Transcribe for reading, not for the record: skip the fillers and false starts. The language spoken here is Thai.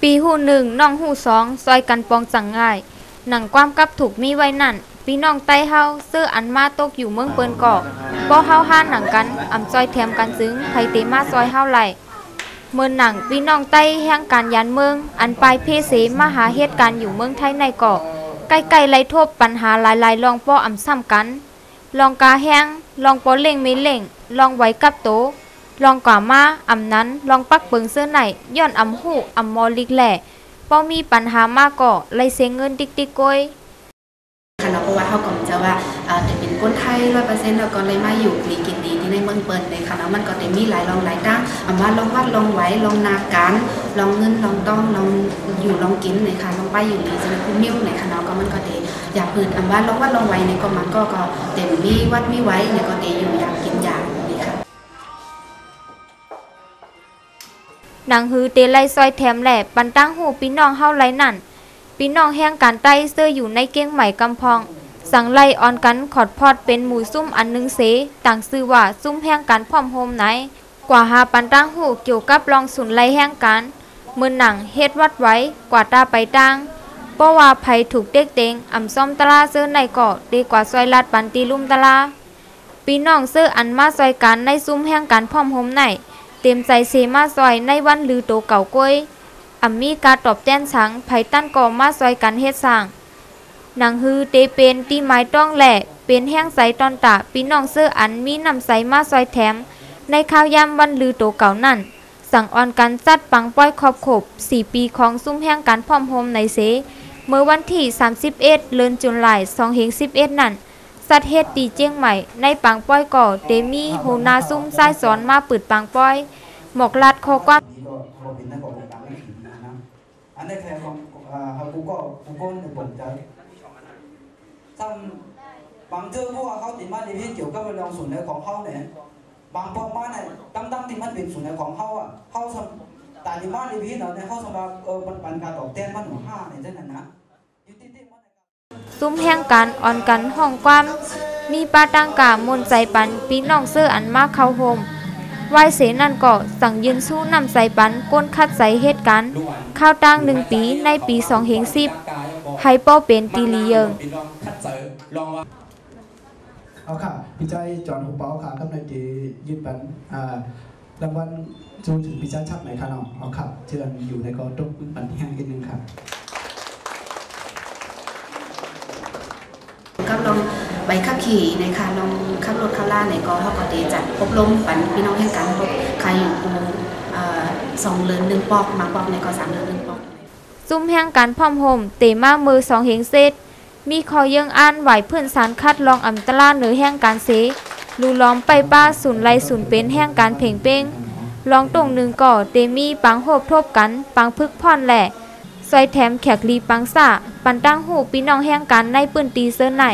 ปีหูหนึ่งน้องหูสองซอยกันปองจังง่ายหนังความกับถูกมีไว้นั่นพี่น้องไต้เฮาเสื้ออันมาตกอยู่เมืองเปิ้นก่อบ่เฮาห้านหนังกันอำซอยแถมกันซึ้งไผเตมาซอยเฮาไหลเมืองหนังพี่น้องไต้แห่งการยันเมืองอันปลายเพเสมาหาเหตุการณ์อยู่เมืองไทยในเกาะใกล้ๆไล่ทบปัญหาหลายๆลองป้ออำซ้ำกันลองกาแห้งลองปอเล่งไม่เล่งลองไว้กับโตลองกว่ามาอำนั้นลองปักเปิงเสื้อไหนย้อนอำหูอำมอลิกแหล่ป้อมีปัญหามากก่อไล่เสียเงินติ๊กๆก้อยค่ะเนาะเพราะว่าเขาก็จะว่าแต่เป็นคนไทย100%แล้วก็เลยมาอยู่ดีกินดีที่ในเมืองเปิ้นเลยค่ะเนาะมันก็จะมีหลายรองหลายตั้งว่าลองวัดลองไว้ลองนาการลองเงินลองต้องลองอยู่ลองกินเลยค่ะลองไปอยู่ดีจะเป็นผู้มิ้วเลยค่ะเนาะก็มันก็จะอยากพื้นว่าลองวัดลองไว้ในก็มันก็เต็มมีวัดมีไว้ในก็จะอยู่อยากกินอยากนี่ค่ะหนังฮือเตไลซอยแถมแหล่ปันตั้งหูพี่น้องเฮาไหลนั่นพี่น้องแห่งการใต้เสื้ออยู่ในเก้งใหม่กำพองสั่งไล่ออนกันขอดพอดเป็นหมู่ซุ่มอันนึงเสต่างซื่อว่าซุ่มแห่งการพร้อมโฮมไหนกว่าหาปันตั้งหูเกี่ยวกับรองสุนไล่แห่งการมือหนังเฮ็ดวัดไว้กว่าตาไปตั้งเพราะว่าภัยถูกเด็กเต็งอ่ำซ่อมตะลาเสื้อในเกาะดีกว่าซอยลาดปันตีลุ่มตะลาพี่น้องเสื้ออันมาซอยกันในซุ่มแห่งการพร้อมโฮมไหนเต็มใจเสมาซอยในวันลือโตเก่าก้อยมีการตอบแจ้นสังไผตั้นก่อมาซอยกันเฮ็ดสร้างหนังฮือเตเป็นตีไม้ต้องแหล่เป็นแห้งใสตอนตะพี่น้องเสื้ออันมีน้ำใสมาซอยแถมในข้าวยามวันลือโตเก่านั่นสั่งออนกันจัดปังป้อยขอบขบ4ปีของซุ้มแห่งการพร้อมโฮมในเสเมื่อวันที่31เดือนตุลาคม2011นั่นสัตว์เฮ็ดตีเจียงใหม่ในปังป้อยก่อเตมีโหนาซุ้มซ้ายสอนมาปืดปังป้อยหมอกลัดคอกว่าอันนี้แค่ของกูก็ในบทใจซ้ำบางเจ้าพวกเขาติดมาในที่เกี่ยวกับเรื่องส่วนในของเขาเนี่ยบางพวกมาเนี่ยตั้งที่มันเป็นส่วนในของเขาอ่ะเขาสแต่ที่มาในที่เนาะเนี่ยเขาสำหรับมันปันการตอบแทนมันหัวห้าเนี่ยเช่นนั้นนะซุ้มแห่งการอ่อนกันห้องความมีปาตังกามนใจปันปีน้องเสื้ออันมาเข้าโฮมวายเสนั่นก็สั่งยืนสู้นำใส่ปันก้นคัดใส่เหตุการณ์ข้าวตั้ง1 ปีในปี2010ให้ป้อเป็นตีลีเยิงเอาค่ะพี่ใจจอนหุบเป้าค่ะกำลังจะยึดปันรางวัลจูนถึงพี่ใจชับไหมคะน้องเอาค่ะเชิญอยู่ในกอตกปันที่ห้างอีกนึงค่ะก็ลองใบขับขี่นะคะลองขับรถขับล่าในกอเขาก็จะจัดอบรมปันพี่น้องแห่งการพบใครอยู่กู2 เดือน1 ปอกมาปอกในกอ3 เดือน1 ปอกซุ้มแห่งการพร้อมโฮมเตมามือ2 เหงเซตมีคอยังอ่านไหวเพื่อนสารคัดลองอำตลาเหนือแห่งการเสลูล้อมไปป้าศูนย์ไลศูนย์เป็นแห่งการเพ่งเป้งลองตรง1 ก่อเตมีปังโหบทบกันปังพึกพ่อนแหล่ซอยแถมแขกลีปังซ่าปันตั้งหูพี่น้องแห่งการในปืนตีเสื้อไหน